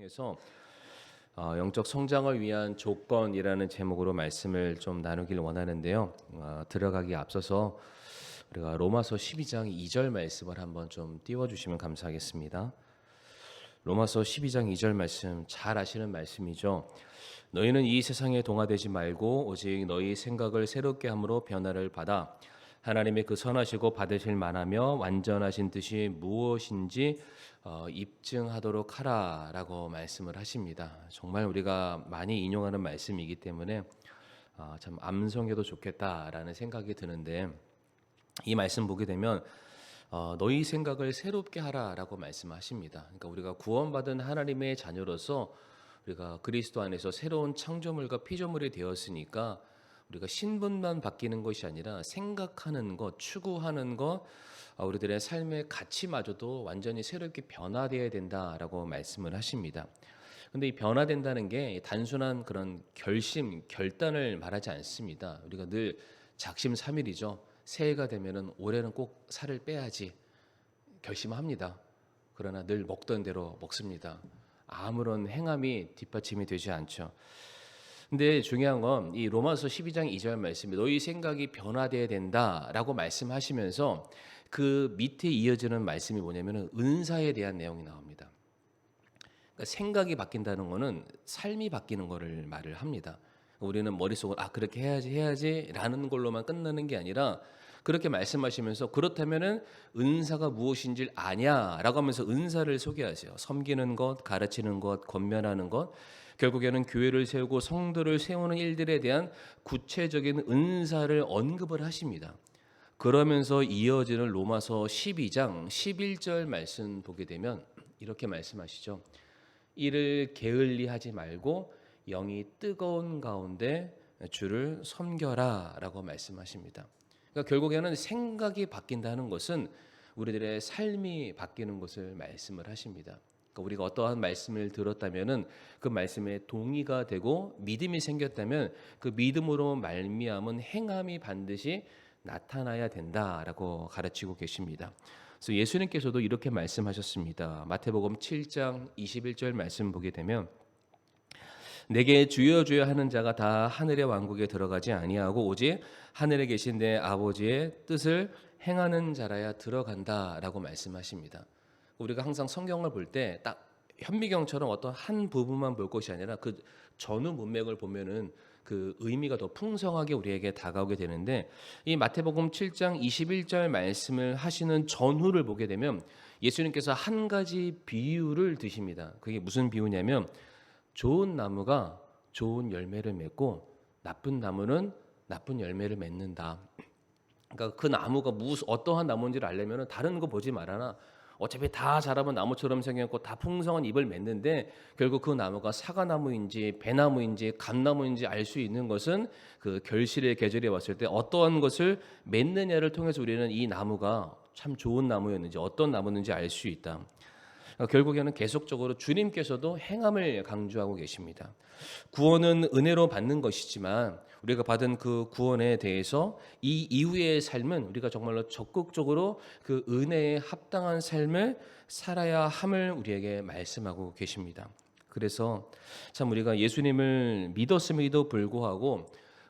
통해서 영적 성장을 위한 조건이라는 제목으로 말씀을 좀 나누기를 원하는데요. 들어가기 앞서서 우리가 로마서 12장 2절 말씀을 한번 좀 띄워주시면 감사하겠습니다. 로마서 12장 2절 말씀 잘 아시는 말씀이죠. 너희는 이 세상에 동화되지 말고 오직 너희 생각을 새롭게 함으로 변화를 받아 하나님의 그 선하시고 받으실 만하며 완전하신 뜻이 무엇인지 입증하도록 하라라고 말씀을 하십니다. 정말 우리가 많이 인용하는 말씀이기 때문에 참 암송해도 좋겠다라는 생각이 드는데, 이 말씀 보게 되면 너희 생각을 새롭게 하라라고 말씀하십니다. 그러니까 우리가 구원받은 하나님의 자녀로서 우리가 그리스도 안에서 새로운 창조물과 피조물이 되었으니까 우리가 신분만 바뀌는 것이 아니라 생각하는 것, 추구하는 것, 우리들의 삶의 가치마저도 완전히 새롭게 변화되어야 된다라고 말씀을 하십니다. 근데 이 변화된다는 게 단순한 그런 결심, 결단을 말하지 않습니다. 우리가 늘 작심삼일이죠. 새해가 되면은 올해는 꼭 살을 빼야지 결심합니다. 그러나 늘 먹던 대로 먹습니다. 아무런 행함이 뒷받침이 되지 않죠. 근데 중요한 건 이 로마서 12장 2절 말씀이 너희 생각이 변화되어야 된다라고 말씀하시면서 그 밑에 이어지는 말씀이 뭐냐면은 은사에 대한 내용이 나옵니다. 그러니까 생각이 바뀐다는 거는 삶이 바뀌는 거를 말을 합니다. 우리는 머릿속으로 그렇게 해야지라는 걸로만 끝나는 게 아니라, 그렇게 말씀하시면서 그렇다면은 은사가 무엇인지 아냐라고 하면서 은사를 소개하세요. 섬기는 것, 가르치는 것, 권면하는 것, 결국에는 교회를 세우고 성도를 세우는 일들에 대한 구체적인 은사를 언급을 하십니다. 그러면서 이어지는 로마서 12장 11절 말씀 보게 되면 이렇게 말씀하시죠. 이를 게을리하지 말고 영이 뜨거운 가운데 주를 섬겨라라고 말씀하십니다. 그러니까 결국에는 생각이 바뀐다는 것은 우리들의 삶이 바뀌는 것을 말씀을 하십니다. 그러니까 우리가 어떠한 말씀을 들었다면은 그 말씀에 동의가 되고 믿음이 생겼다면 그 믿음으로 말미암은 행함이 반드시 나타나야 된다라고 가르치고 계십니다. 그래서 예수님께서도 이렇게 말씀하셨습니다. 마태복음 7장 21절 말씀 보게 되면 내게 주여 주여 하는 자가 다 하늘의 왕국에 들어가지 아니하고 오직 하늘에 계신 내 아버지의 뜻을 행하는 자라야 들어간다라고 말씀하십니다. 우리가 항상 성경을 볼 때 딱 현미경처럼 어떤 한 부분만 볼 것이 아니라 그 전후 문맥을 보면은 그 의미가 더 풍성하게 우리에게 다가오게 되는데, 이 마태복음 7장 21절 말씀을 하시는 전후를 보게 되면 예수님께서 한 가지 비유를 드십니다. 그게 무슨 비유냐면 좋은 나무가 좋은 열매를 맺고 나쁜 나무는 나쁜 열매를 맺는다. 그러니까 그 나무가 어떠한 나무인지를 알려면 다른 거 보지 말아라. 어차피 다 자라면 나무처럼 생겼고 다 풍성한 잎을 맺는데, 결국 그 나무가 사과나무인지 배나무인지 감나무인지 알 수 있는 것은 그 결실의 계절에 왔을 때 어떠한 것을 맺느냐를 통해서 우리는 이 나무가 참 좋은 나무였는지 어떤 나무인지 알 수 있다. 결국에는 계속적으로 주님께서도 행함을 강조하고 계십니다. 구원은 은혜로 받는 것이지만 우리가 받은 그 구원에 대해서 이 이후의 삶은 우리가 정말로 적극적으로 그 은혜에 합당한 삶을 살아야 함을 우리에게 말씀하고 계십니다. 그래서 참 우리가 예수님을 믿었음에도 불구하고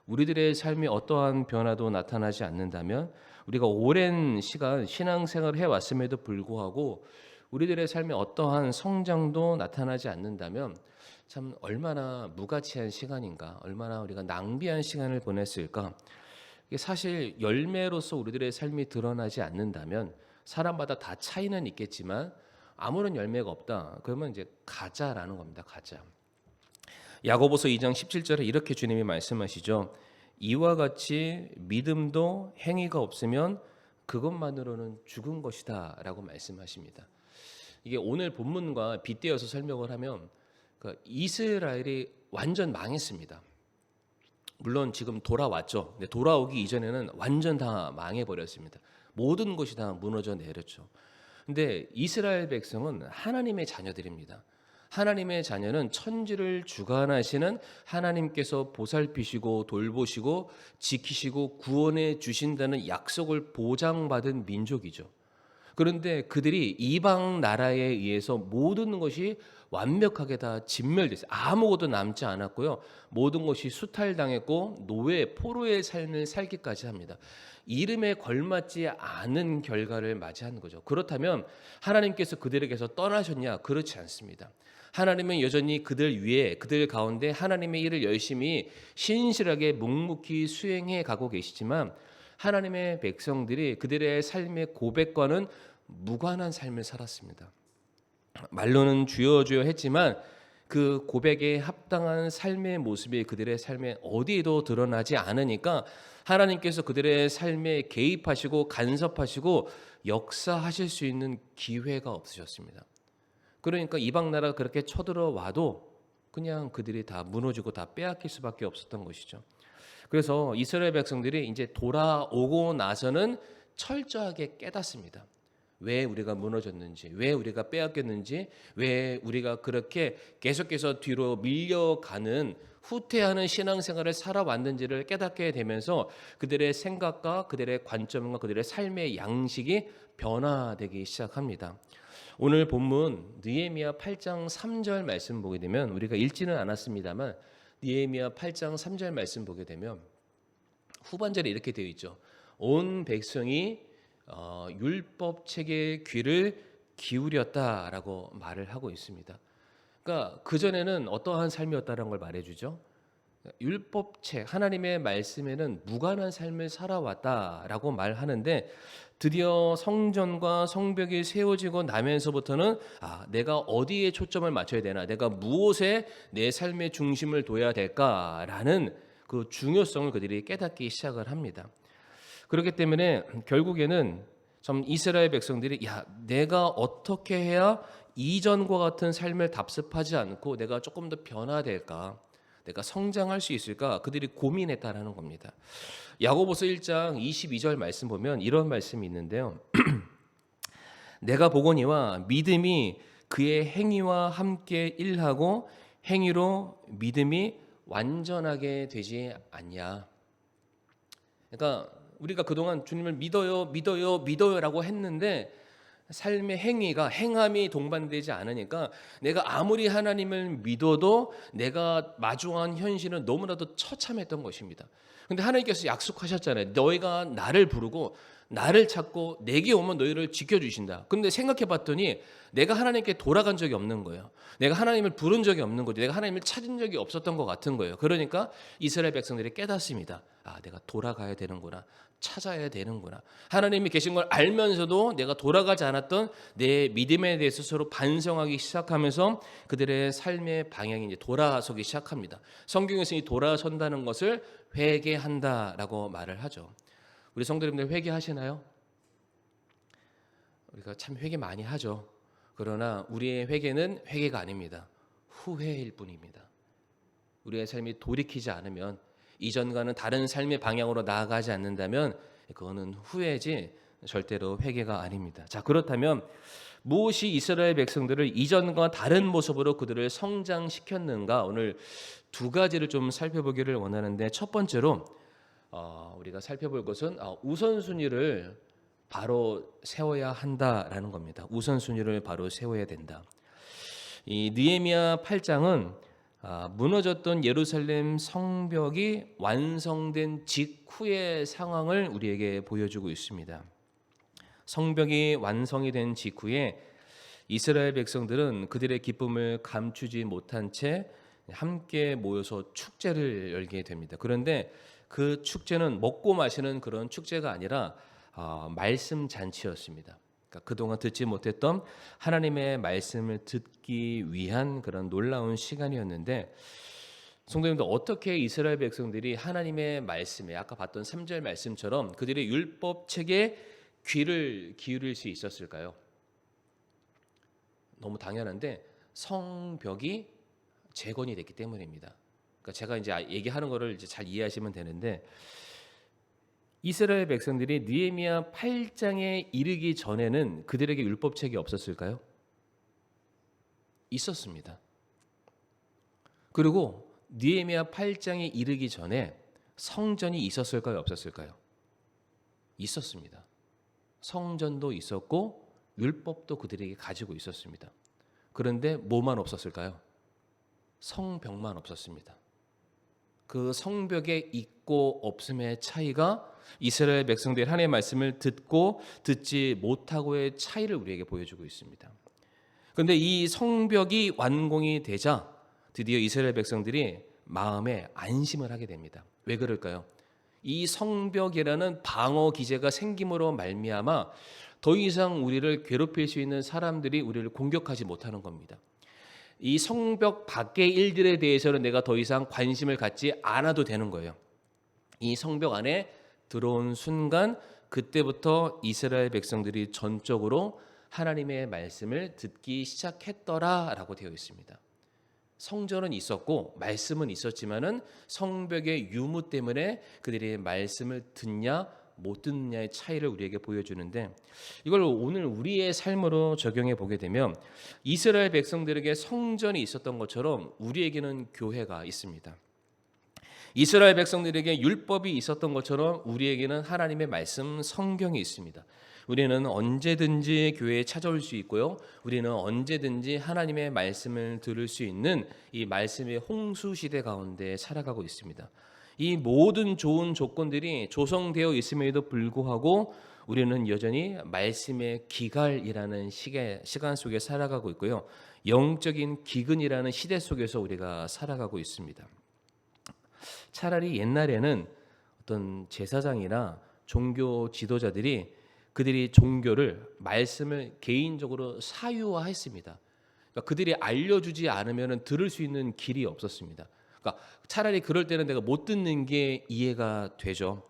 우리들의 삶이 어떠한 변화도 나타나지 않는다면, 우리가 오랜 시간 신앙생활을 해왔음에도 불구하고 우리들의 삶에 어떠한 성장도 나타나지 않는다면 참 얼마나 무가치한 시간인가, 얼마나 우리가 낭비한 시간을 보냈을까. 이게 사실 열매로서 우리들의 삶이 드러나지 않는다면 사람마다 다 차이는 있겠지만 아무런 열매가 없다. 그러면 이제 가짜라는 겁니다. 가짜. 야고보서 2장 17절에 이렇게 주님이 말씀하시죠. 이와 같이 믿음도 행위가 없으면 그것만으로는 죽은 것이다 라고 말씀하십니다. 이게 오늘 본문과 빗대어서 설명을 하면 이스라엘이 완전 망했습니다. 물론 지금 돌아왔죠. 근데 돌아오기 이전에는 완전 다 망해버렸습니다. 모든 것이 다 무너져 내렸죠. 근데 이스라엘 백성은 하나님의 자녀들입니다. 하나님의 자녀는 천지를 주관하시는 하나님께서 보살피시고 돌보시고 지키시고 구원해 주신다는 약속을 보장받은 민족이죠. 그런데 그들이 이방 나라에 의해서 모든 것이 완벽하게 다 진멸됐어요. 아무것도 남지 않았고요. 모든 것이 수탈당했고 노예, 포로의 삶을 살기까지 합니다. 이름에 걸맞지 않은 결과를 맞이하는 거죠. 그렇다면 하나님께서 그들에게서 떠나셨냐? 그렇지 않습니다. 하나님은 여전히 그들 위에, 그들 가운데 하나님의 일을 열심히 신실하게 묵묵히 수행해 가고 계시지만 하나님의 백성들이 그들의 삶의 고백과는 무관한 삶을 살았습니다. 말로는 주여 주여 했지만 그 고백에 합당한 삶의 모습이 그들의 삶에 어디에도 드러나지 않으니까 하나님께서 그들의 삶에 개입하시고 간섭하시고 역사하실 수 있는 기회가 없으셨습니다. 그러니까 이방 나라가 그렇게 쳐들어와도 그냥 그들이 다 무너지고 다 빼앗길 수밖에 없었던 것이죠. 그래서 이스라엘 백성들이 이제 돌아오고 나서는 철저하게 깨닫습니다. 왜 우리가 무너졌는지, 왜 우리가 빼앗겼는지, 왜 우리가 그렇게 계속해서 뒤로 밀려가는 후퇴하는 신앙생활을 살아왔는지를 깨닫게 되면서 그들의 생각과 그들의 관점과 그들의 삶의 양식이 변화되기 시작합니다. 오늘 본문 느헤미야 8장 3절 말씀 보게 되면 우리가 읽지는 않았습니다만 느헤미야 8장 3절 말씀 보게 되면 후반절에 이렇게 되어 있죠. 온 백성이 율법책에 귀를 기울였다라고 말을 하고 있습니다. 그러니까 그전에는 어떠한 삶이었다는 걸 말해주죠. 율법책, 하나님의 말씀에는 무관한 삶을 살아왔다라고 말하는데 드디어 성전과 성벽이 세워지고 나면서부터는 내가 어디에 초점을 맞춰야 되나, 내가 무엇에 내 삶의 중심을 둬야 될까라는 그 중요성을 그들이 깨닫기 시작을 합니다. 그렇기 때문에 결국에는 좀 이스라엘 백성들이 내가 어떻게 해야 이전과 같은 삶을 답습하지 않고 내가 조금 더 변화될까, 내가 성장할 수 있을까, 그들이 고민했다라는 겁니다. 야고보서 1장 22절 말씀 보면 이런 말씀이 있는데요. 내가 보거니와 믿음이 그의 행위와 함께 일하고 행위로 믿음이 완전하게 되지 않냐. 그러니까 우리가 그동안 주님을 믿어요라고 했는데 삶의 행함이 동반되지 않으니까 내가 아무리 하나님을 믿어도 내가 마주한 현실은 너무나도 처참했던 것입니다. 근데 하나님께서 약속하셨잖아요. 너희가 나를 부르고 나를 찾고 내게 오면 너희를 지켜주신다. 근데 생각해 봤더니 내가 하나님께 돌아간 적이 없는 거예요. 내가 하나님을 부른 적이 없는 거죠. 내가 하나님을 찾은 적이 없었던 것 같은 거예요. 그러니까 이스라엘 백성들이 깨닫습니다. 내가 돌아가야 되는구나. 찾아야 되는구나. 하나님이 계신 걸 알면서도 내가 돌아가지 않았던 내 믿음에 대해서 스스로 반성하기 시작하면서 그들의 삶의 방향이 이제 돌아서기 시작합니다. 성경에서 이 돌아선다는 것을 회개한다라고 말을 하죠. 우리 성도님들 회개하시나요? 우리가 참 회개 많이 하죠. 그러나 우리의 회개는 회개가 아닙니다. 후회일 뿐입니다. 우리의 삶이 돌이키지 않으면, 이전과는 다른 삶의 방향으로 나아가지 않는다면 그거는 후회지 절대로 회개가 아닙니다. 자, 그렇다면 무엇이 이스라엘 백성들을 이전과 다른 모습으로 그들을 성장시켰는가? 오늘 두 가지를 좀 살펴보기를 원하는데, 첫 번째로 우리가 살펴볼 것은 우선순위를 바로 세워야 한다라는 겁니다. 우선순위를 바로 세워야 된다. 이 느헤미야 8장은 무너졌던 예루살렘 성벽이 완성된 직후의 상황을 우리에게 보여주고 있습니다. 성벽이 완성이 된 직후에 이스라엘 백성들은 그들의 기쁨을 감추지 못한 채 함께 모여서 축제를 열게 됩니다. 그런데 그 축제는 먹고 마시는 그런 축제가 아니라 말씀 잔치였습니다. 그러니까 그동안 듣지 못했던 하나님의 말씀을 듣기 위한 그런 놀라운 시간이었는데, 성도님들, 어떻게 이스라엘 백성들이 하나님의 말씀에, 아까 봤던 3절 말씀처럼 그들의 율법책에 귀를 기울일 수 있었을까요? 너무 당연한데 성벽이 재건이 됐기 때문입니다. 그러니까 제가 이제 얘기하는 거를 이제 잘 이해하시면 되는데, 이스라엘 백성들이 느헤미야 8장에 이르기 전에는 그들에게 율법책이 없었을까요? 있었습니다. 그리고 느헤미야 8장에 이르기 전에 성전이 있었을까요? 없었을까요? 있었습니다. 성전도 있었고 율법도 그들에게 가지고 있었습니다. 그런데 뭐만 없었을까요? 성벽만 없었습니다. 그 성벽에 있고 없음의 차이가 이스라엘 백성들이 하나님의 말씀을 듣고 듣지 못하고의 차이를 우리에게 보여주고 있습니다. 그런데 이 성벽이 완공이 되자 드디어 이스라엘 백성들이 마음에 안심을 하게 됩니다. 왜 그럴까요? 이 성벽이라는 방어 기제가 생김으로 말미암아 더 이상 우리를 괴롭힐 수 있는 사람들이 우리를 공격하지 못하는 겁니다. 이 성벽 밖의 일들에 대해서는 내가 더 이상 관심을 갖지 않아도 되는 거예요. 이 성벽 안에 들어온 순간 그때부터 이스라엘 백성들이 전적으로 하나님의 말씀을 듣기 시작했더라라고 되어 있습니다. 성전은 있었고 말씀은 있었지만은 성벽의 유무 때문에 그들이 말씀을 듣냐 못 듣느냐의 차이를 우리에게 보여주는데, 이걸 오늘 우리의 삶으로 적용해 보게 되면 이스라엘 백성들에게 성전이 있었던 것처럼 우리에게는 교회가 있습니다. 이스라엘 백성들에게 율법이 있었던 것처럼 우리에게는 하나님의 말씀 성경이 있습니다. 우리는 언제든지 교회에 찾아올 수 있고요. 우리는 언제든지 하나님의 말씀을 들을 수 있는 이 말씀의 홍수 시대 가운데 살아가고 있습니다. 이 모든 좋은 조건들이 조성되어 있음에도 불구하고 우리는 여전히 말씀의 기갈이라는 시간 속에 살아가고 있고요. 영적인 기근이라는 시대 속에서 우리가 살아가고 있습니다. 차라리 옛날에는 어떤 제사장이나 종교 지도자들이 그들이 종교를 말씀을 개인적으로 사유화했습니다. 그러니까 그들이 알려주지 않으면 들을 수 있는 길이 없었습니다. 그러니까 차라리 그럴 때는 내가 못 듣는 게 이해가 되죠.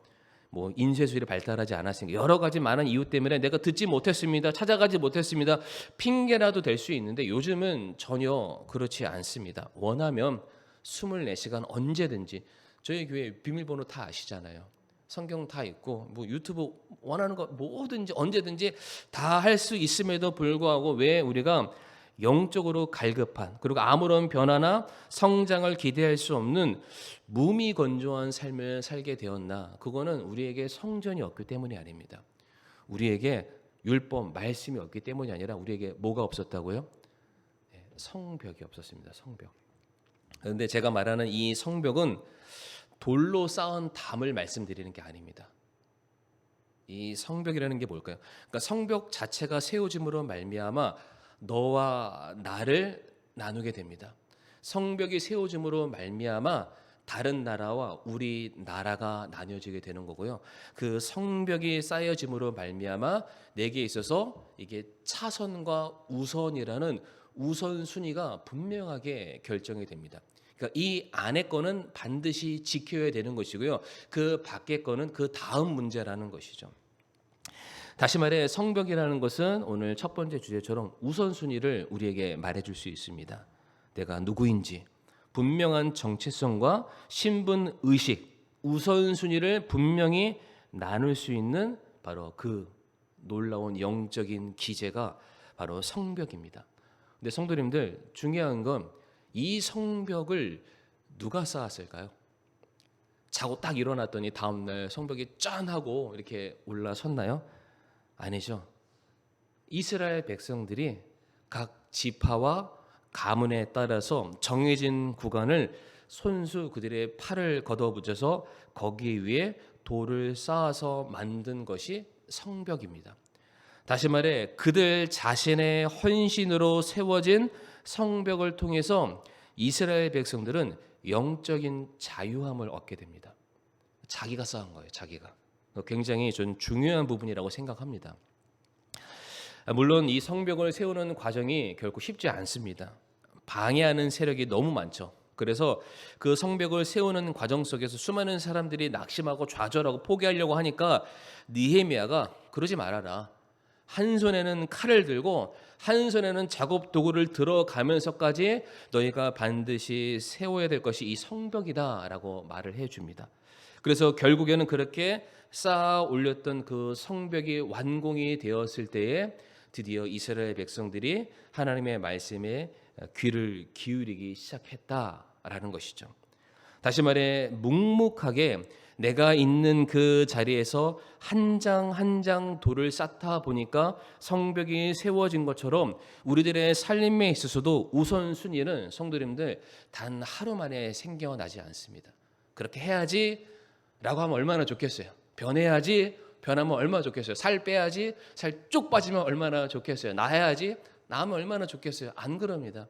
뭐 인쇄술이 발달하지 않았으니까 여러 가지 많은 이유 때문에 내가 듣지 못했습니다. 찾아가지 못했습니다. 핑계라도 될 수 있는데 요즘은 전혀 그렇지 않습니다. 원하면 24시간 언제든지 저희 교회 비밀번호 다 아시잖아요. 성경 다 있고 뭐 유튜브 원하는 거 뭐든지 언제든지 다 할 수 있음에도 불구하고 왜 우리가 영적으로 갈급한, 그리고 아무런 변화나 성장을 기대할 수 없는 무미건조한 삶을 살게 되었나? 그거는 우리에게 성전이 없기 때문이 아닙니다. 우리에게 율법, 말씀이 없기 때문이 아니라 우리에게 뭐가 없었다고요? 성벽이 없었습니다. 성벽. 그런데 제가 말하는 이 성벽은 돌로 쌓은 담을 말씀드리는 게 아닙니다. 이 성벽이라는 게 뭘까요? 그러니까 성벽 자체가 세워짐으로 말미암아 너와 나를 나누게 됩니다. 성벽이 세워짐으로 말미암아 다른 나라와 우리 나라가 나뉘어지게 되는 거고요. 그 성벽이 쌓여짐으로 말미암아 내게 있어서 이게 차선과 우선이라는 우선순위가 분명하게 결정이 됩니다. 그러니까 이 안의 거는 반드시 지켜야 되는 것이고요. 그 밖의 거는 그 다음 문제라는 것이죠. 다시 말해 성벽이라는 것은 오늘 첫 번째 주제처럼 우선순위를 우리에게 말해줄 수 있습니다. 내가 누구인지 분명한 정체성과 신분의식, 우선순위를 분명히 나눌 수 있는 바로 그 놀라운 영적인 기제가 바로 성벽입니다. 근데 성도님들, 중요한 건 이 성벽을 누가 쌓았을까요? 자고 딱 일어났더니 다음날 성벽이 짠 하고 이렇게 올라섰나요? 아니죠. 이스라엘 백성들이 각 지파와 가문에 따라서 정해진 구간을 손수 그들의 팔을 걷어붙여서 거기 위에 돌을 쌓아서 만든 것이 성벽입니다. 다시 말해 그들 자신의 헌신으로 세워진 성벽을 통해서 이스라엘 백성들은 영적인 자유함을 얻게 됩니다. 자기가 쌓은 거예요. 자기가. 굉장히 좀 중요한 부분이라고 생각합니다. 물론 이 성벽을 세우는 과정이 결코 쉽지 않습니다. 방해하는 세력이 너무 많죠. 그래서 그 성벽을 세우는 과정 속에서 수많은 사람들이 낙심하고 좌절하고 포기하려고 하니까 느헤미야가 그러지 말아라. 한 손에는 칼을 들고 한 손에는 작업 도구를 들어가면서까지 너희가 반드시 세워야 될 것이 이 성벽이다라고 말을 해줍니다. 그래서 결국에는 그렇게 쌓아 올렸던 그 성벽이 완공이 되었을 때에 드디어 이스라엘 백성들이 하나님의 말씀에 귀를 기울이기 시작했다라는 것이죠. 다시 말해 묵묵하게 내가 있는 그 자리에서 한 장 한 장 돌을 쌓다 보니까 성벽이 세워진 것처럼 우리들의 삶에 있어서도 우선순위는 성도님들 단 하루 만에 생겨나지 않습니다. 그렇게 해야지 라고 하면 얼마나 좋겠어요. 변해야지 변하면 얼마나 좋겠어요. 살 빼야지 살 쭉 빠지면 얼마나 좋겠어요. 나아야지 나으면 얼마나 좋겠어요. 안 그럽니다.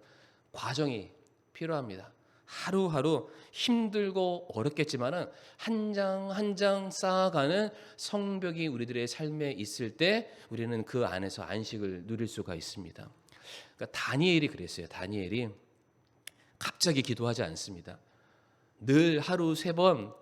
과정이 필요합니다. 하루하루 힘들고 어렵겠지만은 한 장 한 장 쌓아가는 성벽이 우리들의 삶에 있을 때 우리는 그 안에서 안식을 누릴 수가 있습니다. 그러니까 다니엘이 그랬어요. 다니엘이 갑자기 기도하지 않습니다. 늘 하루 3번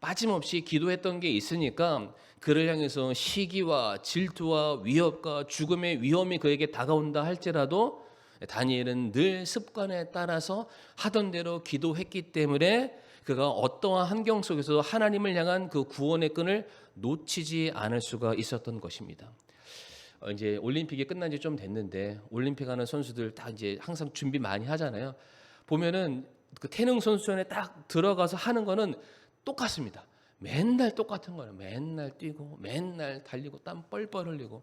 빠짐없이 기도했던 게 있으니까 그를 향해서 시기와 질투와 위협과 죽음의 위험이 그에게 다가온다 할지라도 다니엘은 늘 습관에 따라서 하던 대로 기도했기 때문에 그가 어떠한 환경 속에서도 하나님을 향한 그 구원의 끈을 놓치지 않을 수가 있었던 것입니다. 이제 올림픽이 끝난 지 좀 됐는데 올림픽 하는 선수들 다 이제 항상 준비 많이 하잖아요. 보면은 그 태능 선수촌에 딱 들어가서 하는 거는 똑같습니다. 맨날 똑같은 거예요. 맨날 뛰고 맨날 달리고 땀 뻘뻘 흘리고.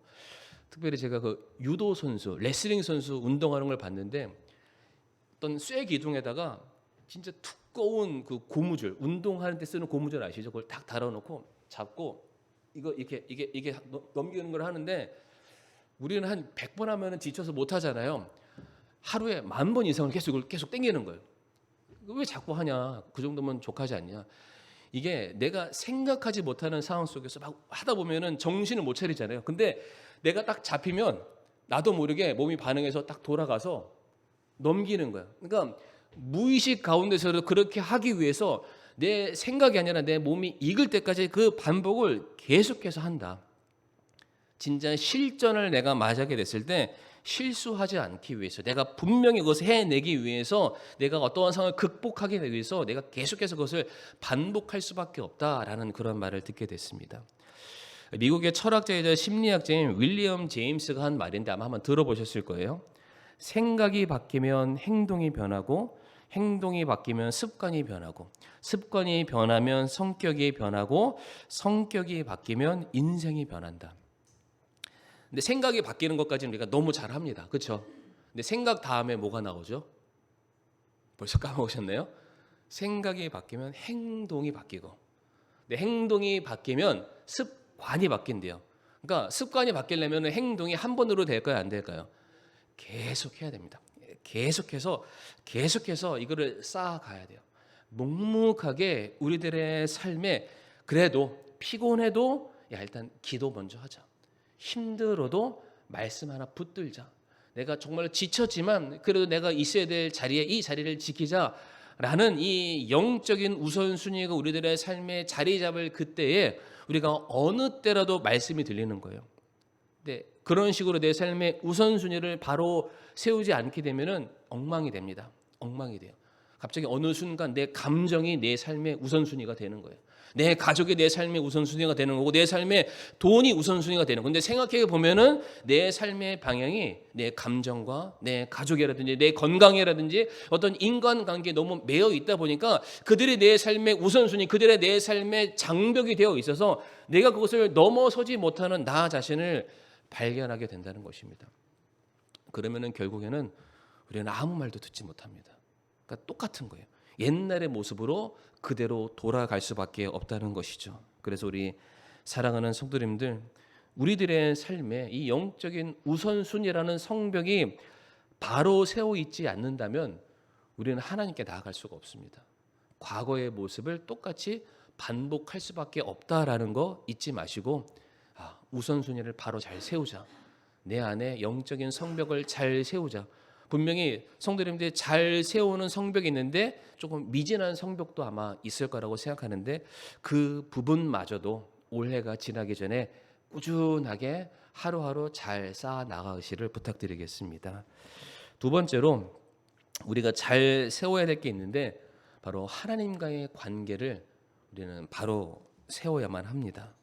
특별히 제가 그 유도 선수, 레슬링 선수 운동하는 걸 봤는데 어떤 쇠 기둥에다가 진짜 두꺼운 그 고무줄, 운동하는 데 쓰는 고무줄 아시죠? 그걸 딱 달아놓고 잡고 이거 이게 넘기는 걸 하는데 우리는 한 100번 하면은 지쳐서 못 하잖아요. 하루에 10,000번 이상을 계속 당기는 거예요. 왜 자꾸 하냐? 그 정도면 족하지 않냐? 이게 내가 생각하지 못하는 상황 속에서 막 하다 보면은 정신을 못 차리잖아요. 근데 내가 딱 잡히면 나도 모르게 몸이 반응해서 딱 돌아가서 넘기는 거야. 그러니까 무의식 가운데서도 그렇게 하기 위해서 내 생각이 아니라 내 몸이 익을 때까지 그 반복을 계속해서 한다. 진짜 실전을 내가 맞이하게 됐을 때 실수하지 않기 위해서 내가 분명히 그것을 해내기 위해서 내가 어떠한 상황을 극복하기 위해서 내가 계속해서 그것을 반복할 수밖에 없다라는 그런 말을 듣게 됐습니다. 미국의 철학자이자 심리학자인 윌리엄 제임스가 한 말인데 아마 한번 들어보셨을 거예요. 생각이 바뀌면 행동이 변하고 행동이 바뀌면 습관이 변하고 습관이 변하면 성격이 변하고 성격이 바뀌면 인생이 변한다. 근데 생각이 바뀌는 것까지는 우리가 너무 잘합니다. 그렇죠? 근데 생각 다음에 뭐가 나오죠? 벌써 까먹으셨네요. 생각이 바뀌면 행동이 바뀌고 근데 행동이 바뀌면 습관이 바뀐대요. 그러니까 습관이 바뀌려면 행동이 한 번으로 될까요? 안 될까요? 계속 해야 됩니다. 계속해서 이거를 쌓아가야 돼요. 묵묵하게 우리들의 삶에 그래도 피곤해도 일단 기도 먼저 하자. 힘들어도 말씀 하나 붙들자. 내가 정말 지쳤지만 그래도 내가 있어야 될 자리에 이 자리를 지키자라는 이 영적인 우선순위가 우리들의 삶에 자리 잡을 그때에 우리가 어느 때라도 말씀이 들리는 거예요. 근데 그런 식으로 내 삶의 우선순위를 바로 세우지 않게 되면은 엉망이 됩니다. 엉망이 돼요. 갑자기 어느 순간 내 감정이 내 삶의 우선순위가 되는 거예요. 내 가족이 내 삶의 우선순위가 되는 거고 내 삶의 돈이 우선순위가 되는 거예요. 근데 생각해 보면은 내 삶의 방향이 내 감정과 내 가족이라든지 내 건강이라든지 어떤 인간관계에 너무 매여 있다 보니까 그들이 내 삶의 우선순위, 그들의 내 삶의 장벽이 되어 있어서 내가 그것을 넘어서지 못하는 나 자신을 발견하게 된다는 것입니다. 그러면은 결국에는 우리는 아무 말도 듣지 못합니다. 그러니까 똑같은 거예요. 옛날의 모습으로 그대로 돌아갈 수밖에 없다는 것이죠. 그래서 우리 사랑하는 성도님들, 우리들의 삶에 이 영적인 우선순위라는 성벽이 바로 세워 있지 않는다면 우리는 하나님께 나아갈 수가 없습니다. 과거의 모습을 똑같이 반복할 수밖에 없다라는 거 잊지 마시고 우선순위를 바로 잘 세우자. 내 안에 영적인 성벽을 잘 세우자. 분명히 성도님들이 잘 세우는 성벽이 있는데 조금 미진한 성벽도 아마 있을 거라고 생각하는데 그 부분마저도 올해가 지나기 전에 꾸준하게 하루하루 잘 쌓아 나가시를 부탁드리겠습니다. 두 번째로 우리가 잘 세워야 될 게 있는데 바로 하나님과의 관계를 우리는 바로 세워야만 합니다.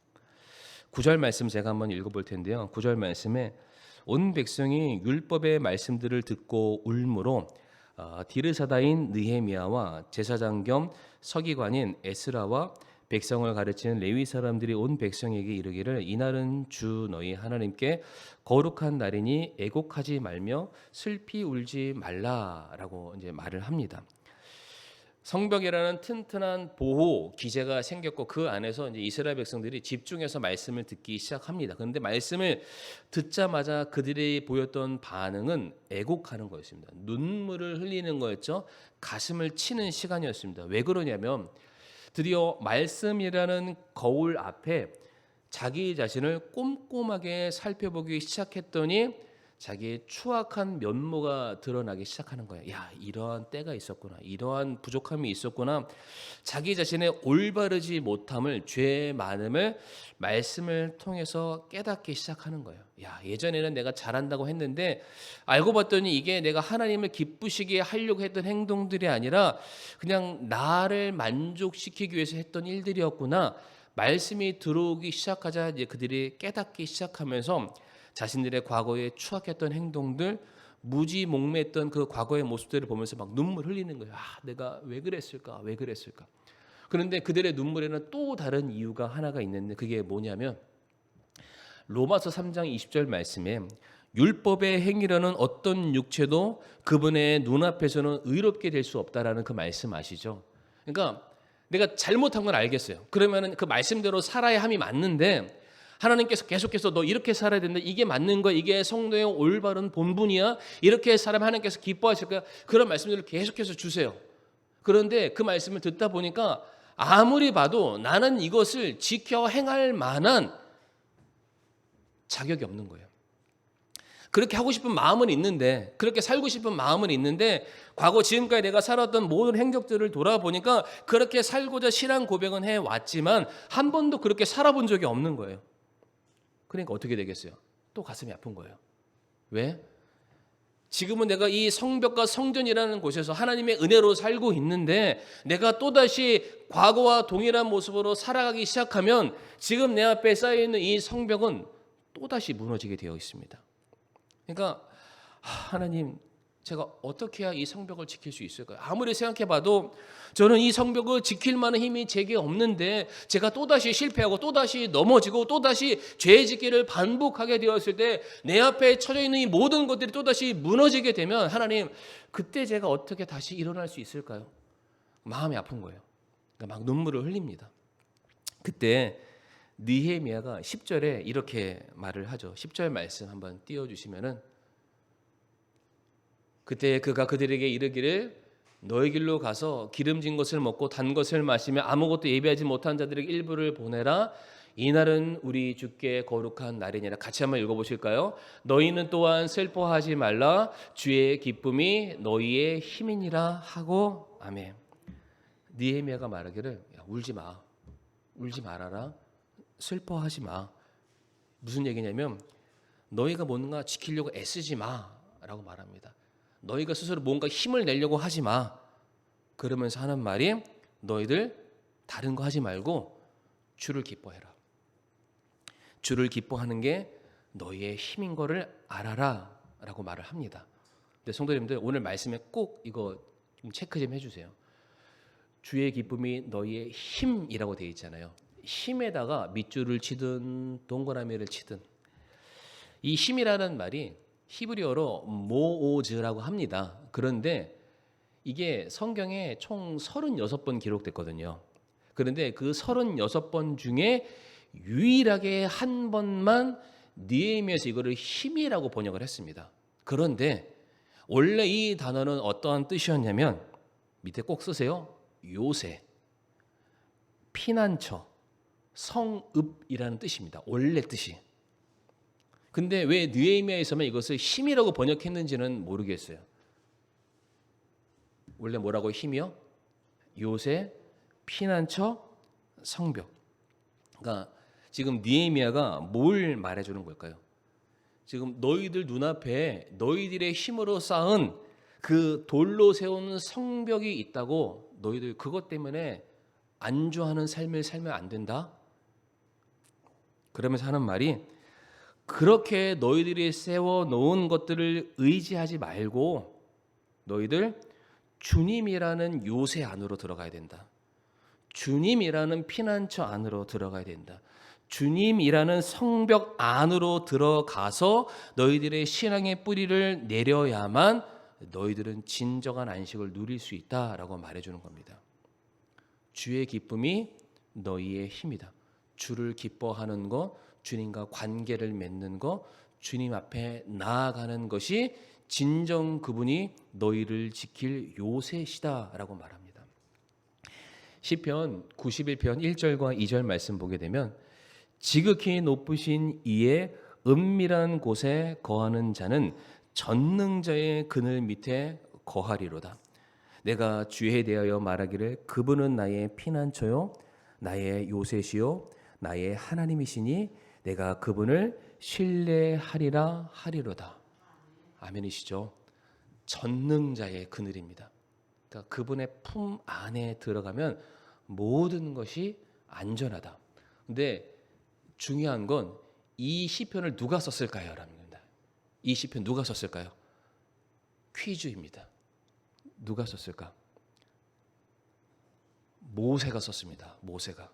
9절 말씀 제가 한번 읽어볼 텐데요. 9절 말씀에 온 백성이 율법의 말씀들을 듣고 울므로 디르사다인 느헤미야와 제사장 겸 서기관인 에스라와 백성을 가르치는 레위 사람들이 온 백성에게 이르기를 이날은 주 너희 하나님께 거룩한 날이니 애곡하지 말며 슬피 울지 말라라고 이제 말을 합니다. 성벽이라는 튼튼한 보호 기제가 생겼고 그 안에서 이제 이스라엘 백성들이 집중해서 말씀을 듣기 시작합니다. 그런데 말씀을 듣자마자 그들이 보였던 반응은 애곡하는 거였습니다. 눈물을 흘리는 거였죠. 가슴을 치는 시간이었습니다. 왜 그러냐면 드디어 말씀이라는 거울 앞에 자기 자신을 꼼꼼하게 살펴보기 시작했더니 자기의 추악한 면모가 드러나기 시작하는 거예요. 야, 이러한 때가 있었구나. 이러한 부족함이 있었구나. 자기 자신의 올바르지 못함을, 죄의 많음을 말씀을 통해서 깨닫기 시작하는 거예요. 야, 예전에는 내가 잘한다고 했는데 알고 봤더니 이게 내가 하나님을 기쁘시게 하려고 했던 행동들이 아니라 그냥 나를 만족시키기 위해서 했던 일들이었구나. 말씀이 들어오기 시작하자 이제 그들이 깨닫기 시작하면서 자신들의 과거에 추악했던 행동들, 무지몽매했던 그 과거의 모습들을 보면서 막 눈물 흘리는 거예요. 아, 내가 왜 그랬을까? 왜 그랬을까? 그런데 그들의 눈물에는 또 다른 이유가 하나가 있는데 그게 뭐냐면 로마서 3장 20절 말씀에 율법의 행위라는 어떤 육체도 그분의 눈앞에서는 의롭게 될 수 없다라는 그 말씀 아시죠? 그러니까 내가 잘못한 건 알겠어요. 그러면은 그 말씀대로 살아야 함이 맞는데 하나님께서 계속해서 너 이렇게 살아야 된다. 이게 맞는 거야. 이게 성도의 올바른 본분이야. 이렇게 살아면 하나님께서 기뻐하실 거야. 그런 말씀들을 계속해서 주세요. 그런데 그 말씀을 듣다 보니까 아무리 봐도 나는 이것을 지켜 행할 만한 자격이 없는 거예요. 그렇게 하고 싶은 마음은 있는데, 그렇게 살고 싶은 마음은 있는데 과거 지금까지 내가 살았던 모든 행적들을 돌아보니까 그렇게 살고자 신앙 고백은 해왔지만 한 번도 그렇게 살아본 적이 없는 거예요. 그러니까 어떻게 되겠어요? 또 가슴이 아픈 거예요. 왜? 지금은 내가 이 성벽과 성전이라는 곳에서 하나님의 은혜로 살고 있는데 내가 또다시 과거와 동일한 모습으로 살아가기 시작하면 지금 내 앞에 쌓여있는 이 성벽은 또다시 무너지게 되어 있습니다. 그러니까 하나님, 제가 어떻게 해야 이 성벽을 지킬 수 있을까요? 아무리 생각해봐도 저는 이 성벽을 지킬 만한 힘이 제게 없는데 제가 또다시 실패하고 또다시 넘어지고 또다시 죄 짓기를 반복하게 되었을 때 내 앞에 처져 있는 이 모든 것들이 또다시 무너지게 되면 하나님, 그때 제가 어떻게 다시 일어날 수 있을까요? 마음이 아픈 거예요. 그러니까 막 눈물을 흘립니다. 그때 느헤미야가 10절에 이렇게 말을 하죠. 10절 말씀 한번 띄워주시면은 그때 그가 그들에게 이르기를 너희 길로 가서 기름진 것을 먹고 단 것을 마시며 아무것도 예비하지 못한 자들에게 일부를 보내라. 이날은 우리 주께 거룩한 날이니라. 같이 한번 읽어보실까요? 너희는 또한 슬퍼하지 말라. 주의 기쁨이 너희의 힘이니라 하고 아멘. 느헤미야가 말하기를 야, 울지 마. 울지 말아라. 슬퍼하지 마. 무슨 얘기냐면 너희가 뭔가 지키려고 애쓰지 마라고 말합니다. 너희가 스스로 뭔가 힘을 내려고 하지 마. 그러면서 하는 말이 너희들 다른 거 하지 말고 주를 기뻐해라. 주를 기뻐하는 게 너희의 힘인 거를 알아라 라고 말을 합니다. 근데 성도님들 오늘 말씀에 꼭 이거 좀 체크 좀 해주세요. 주의 기쁨이 너희의 힘이라고 되어 있잖아요. 힘에다가 밑줄을 치든 동그라미를 치든 이 힘이라는 말이 히브리어로 모오즈라고 합니다. 그런데 이게 성경에 총 36번 기록됐거든요. 그런데 그 36번 중에 유일하게 한 번만 느헤미야에서 이거를 힘이라고 번역을 했습니다. 그런데 원래 이 단어는 어떠한 뜻이었냐면 밑에 꼭 쓰세요. 요새, 피난처, 성읍이라는 뜻입니다. 원래 뜻이. 근데 왜 느헤미야에서만 이것을 힘이라고 번역했는지는 모르겠어요. 원래 뭐라고 힘이요? 요새, 피난처, 성벽. 그러니까 지금 느헤미야가 뭘 말해주는 걸까요? 지금 너희들 눈앞에 너희들의 힘으로 쌓은 그 돌로 세운 성벽이 있다고 너희들 그것 때문에 안주하는 삶을 살면 안 된다? 그러면서 하는 말이 그렇게 너희들이 세워놓은 것들을 의지하지 말고 너희들 주님이라는 요새 안으로 들어가야 된다. 주님이라는 피난처 안으로 들어가야 된다. 주님이라는 성벽 안으로 들어가서 너희들의 신앙의 뿌리를 내려야만 너희들은 진정한 안식을 누릴 수 있다라고 말해주는 겁니다. 주의 기쁨이 너희의 힘이다. 주를 기뻐하는 것, 주님과 관계를 맺는 것, 주님 앞에 나아가는 것이 진정 그분이 너희를 지킬 요새시다라고 말합니다. 시편 91편 1절과 2절 말씀 보게 되면 지극히 높으신 이의 은밀한 곳에 거하는 자는 전능자의 그늘 밑에 거하리로다. 내가 주에 대하여 말하기를 그분은 나의 피난처요 나의 요새시요 나의 하나님이시니 내가 그분을 신뢰하리라 하리로다. 아멘이시죠? 전능자의 그늘입니다. 그러니까 그분의 품 안에 들어가면 모든 것이 안전하다. 근데 중요한 건 이 시편을 누가 썼을까요? 라입니다. 이 시편 누가 썼을까요? 퀴즈입니다. 누가 썼을까? 모세가 썼습니다. 모세가.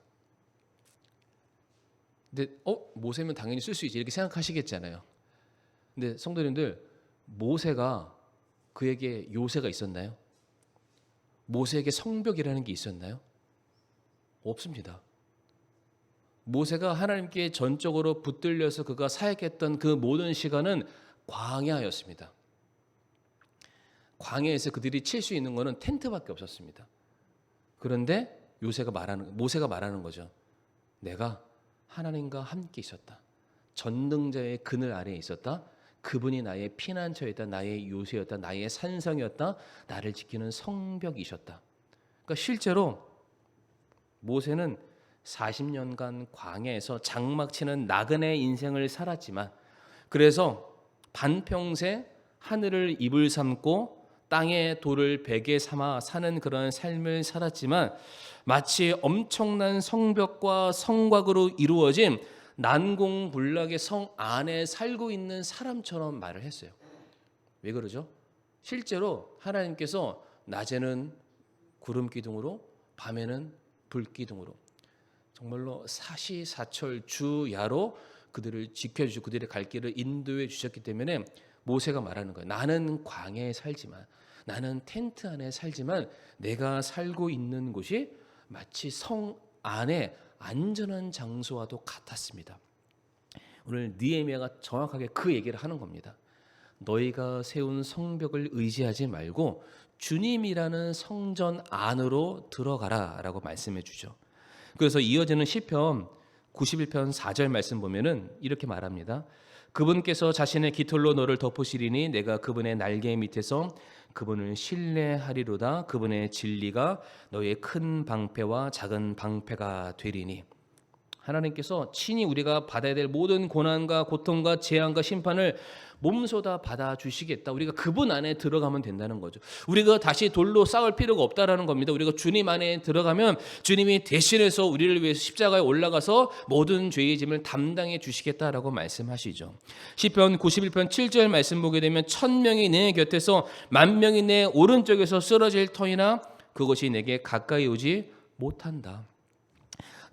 근데 모세면 당연히 쓸 수 있지 이렇게 생각하시겠잖아요. 근데 성도님들, 모세가 그에게 요새가 있었나요? 모세에게 성벽이라는 게 있었나요? 없습니다. 모세가 하나님께 전적으로 붙들려서 그가 사역했던 그 모든 시간은 광야였습니다. 광야에서 그들이 칠 수 있는 것은 텐트밖에 없었습니다. 그런데 모세가 말하는 거죠. 내가 하나님과 함께 있었다. 전능자의 그늘 아래에 있었다. 그분이 나의 피난처였다. 나의 요새였다. 나의 산성이었다. 나를 지키는 성벽이셨다. 그러니까 실제로 모세는 40년간 광야에서 장막치는 나그네 인생을 살았지만, 그래서 반평생 하늘을 이불 삼고 땅의 돌을 베개 삼아 사는 그런 삶을 살았지만, 마치 엄청난 성벽과 성곽으로 이루어진 난공불락의 성 안에 살고 있는 사람처럼 말을 했어요. 왜 그러죠? 실제로 하나님께서 낮에는 구름 기둥으로, 밤에는 불 기둥으로, 정말로 사시사철 주야로 그들을 지켜주시고 그들의 갈 길을 인도해 주셨기 때문에 모세가 말하는 거예요. 나는 광야에 살지만, 나는 텐트 안에 살지만 내가 살고 있는 곳이 마치 성 안에 안전한 장소와도 같았습니다. 오늘 느헤미야가 정확하게 그 얘기를 하는 겁니다. 너희가 세운 성벽을 의지하지 말고 주님이라는 성전 안으로 들어가라 라고 말씀해 주죠. 그래서 이어지는 시편 91편 4절 말씀 보면은 이렇게 말합니다. 그분께서 자신의 깃털로 너를 덮으시리니 내가 그분의 날개 밑에서 그분을 신뢰하리로다. 그분의 진리가 너의 큰 방패와 작은 방패가 되리니. 하나님께서 친히 우리가 받아야 될 모든 고난과 고통과 재앙과 심판을 몸소 다 받아주시겠다. 우리가 그분 안에 들어가면 된다는 거죠. 우리가 다시 돌로 싸울 필요가 없다라는 겁니다. 우리가 주님 안에 들어가면 주님이 대신해서 우리를 위해서 십자가에 올라가서 모든 죄의 짐을 담당해 주시겠다라고 말씀하시죠. 시편 91편 7절 말씀 보게 되면 1000명이 내 곁에서 10,000명이 내 오른쪽에서 쓰러질 터이나 그것이 내게 가까이 오지 못한다.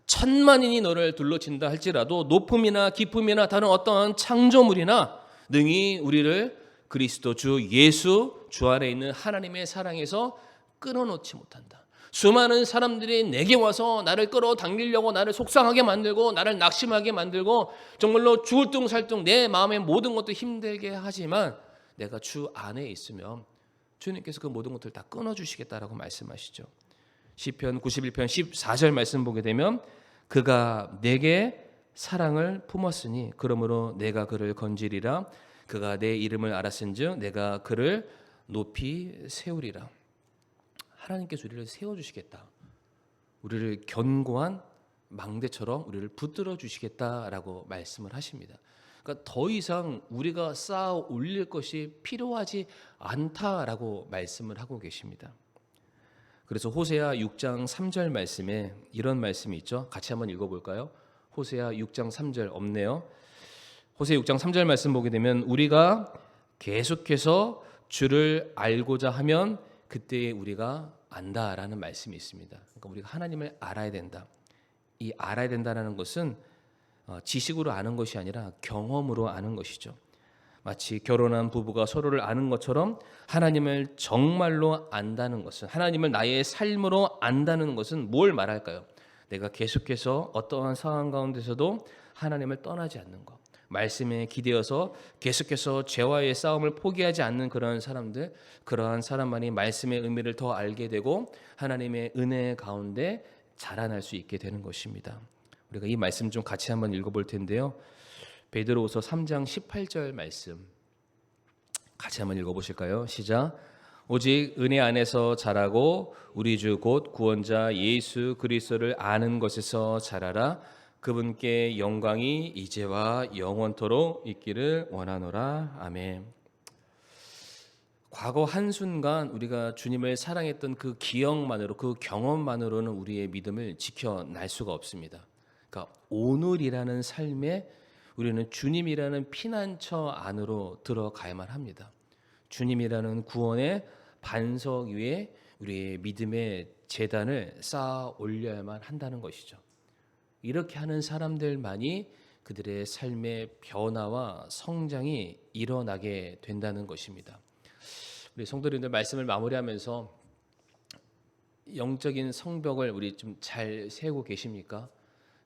10,000만인이 너를 둘러친다 할지라도 높음이나 깊음이나 다른 어떤 창조물이나 능히 우리를 그리스도 주 예수 주 안에 있는 하나님의 사랑에서 끊어놓지 못한다. 수많은 사람들이 내게 와서 나를 끌어당기려고 나를 속상하게 만들고 나를 낙심하게 만들고 정말로 죽을 둥 살 둥 내 마음의 모든 것도 힘들게 하지만 내가 주 안에 있으면 주님께서 그 모든 것들을 다 끊어주시겠다라고 말씀하시죠. 시편 91편 14절 말씀 보게 되면 그가 내게 사랑을 품었으니 그러므로 내가 그를 건지리라. 그가 내 이름을 알았은즉 내가 그를 높이 세우리라. 하나님께서 우리를 세워주시겠다. 우리를 견고한 망대처럼 우리를 붙들어 주시겠다라고 말씀을 하십니다. 그러니까 더 이상 우리가 쌓아 올릴 것이 필요하지 않다라고 말씀을 하고 계십니다. 그래서 호세아 6장 3절 말씀에 이런 말씀이 있죠. 같이 한번 읽어볼까요? 호세아 6장 3절 없네요. 호세아 6장 3절 말씀 보게 되면 우리가 계속해서 주를 알고자 하면 그때 우리가 안다라는 말씀이 있습니다. 그러니까 우리가 하나님을 알아야 된다. 이 알아야 된다라는 것은 지식으로 아는 것이 아니라 경험으로 아는 것이죠. 마치 결혼한 부부가 서로를 아는 것처럼 하나님을 정말로 안다는 것은, 하나님을 나의 삶으로 안다는 것은 뭘 말할까요? 내가 계속해서 어떠한 상황 가운데서도 하나님을 떠나지 않는 것, 말씀에 기대어서 계속해서 죄와의 싸움을 포기하지 않는 그러한 사람들, 그러한 사람만이 말씀의 의미를 더 알게 되고 하나님의 은혜 가운데 자라날 수 있게 되는 것입니다. 우리가 이 말씀 좀 같이 한번 읽어볼 텐데요. 베드로후서 3장 18절 말씀 같이 한번 읽어보실까요? 시작. 오직 은혜 안에서 자라고 우리 주 곧 구원자 예수 그리스도를 아는 것에서 자라라. 그분께 영광이 이제와 영원토록 있기를 원하노라. 아멘. 과거 한순간 우리가 주님을 사랑했던 그 기억만으로, 그 경험만으로는 우리의 믿음을 지켜낼 수가 없습니다. 그러니까 오늘이라는 삶에 우리는 주님이라는 피난처 안으로 들어가야만 합니다. 주님이라는 구원의 반석 위에 우리의 믿음의 재단을 쌓아 올려야만 한다는 것이죠. 이렇게 하는 사람들만이 그들의 삶의 변화와 성장이 일어나게 된다는 것입니다. 우리 성도님들 말씀을 마무리하면서 영적인 성벽을 우리 좀 잘 세우고 계십니까?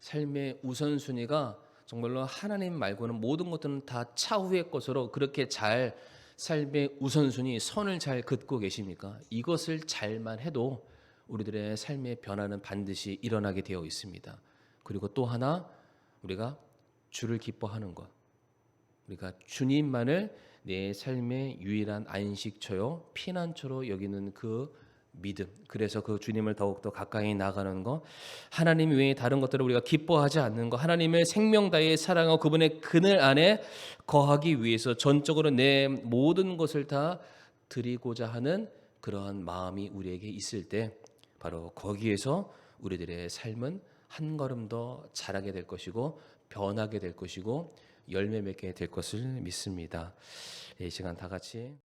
삶의 우선순위가 정말로 하나님 말고는 모든 것들은 다 차후의 것으로 그렇게 잘 삶의 우선순위 선을 잘 긋고 계십니까? 이것을 잘만 해도 우리들의 삶의 변화는 반드시 일어나게 되어 있습니다. 그리고 또 하나 우리가 주를 기뻐하는 것, 우리가 주님만을 내 삶의 유일한 안식처요 피난처로 여기는 그 믿음, 그래서 그 주님을 더욱더 가까이 나가는 것, 하나님 외에 다른 것들을 우리가 기뻐하지 않는 것, 하나님의 생명 다해 사랑하고 그분의 그늘 안에 거하기 위해서 전적으로 내 모든 것을 다 드리고자 하는 그러한 마음이 우리에게 있을 때 바로 거기에서 우리들의 삶은 한 걸음 더 자라게 될 것이고 변하게 될 것이고 열매 맺게 될 것을 믿습니다. 이 시간 다 같이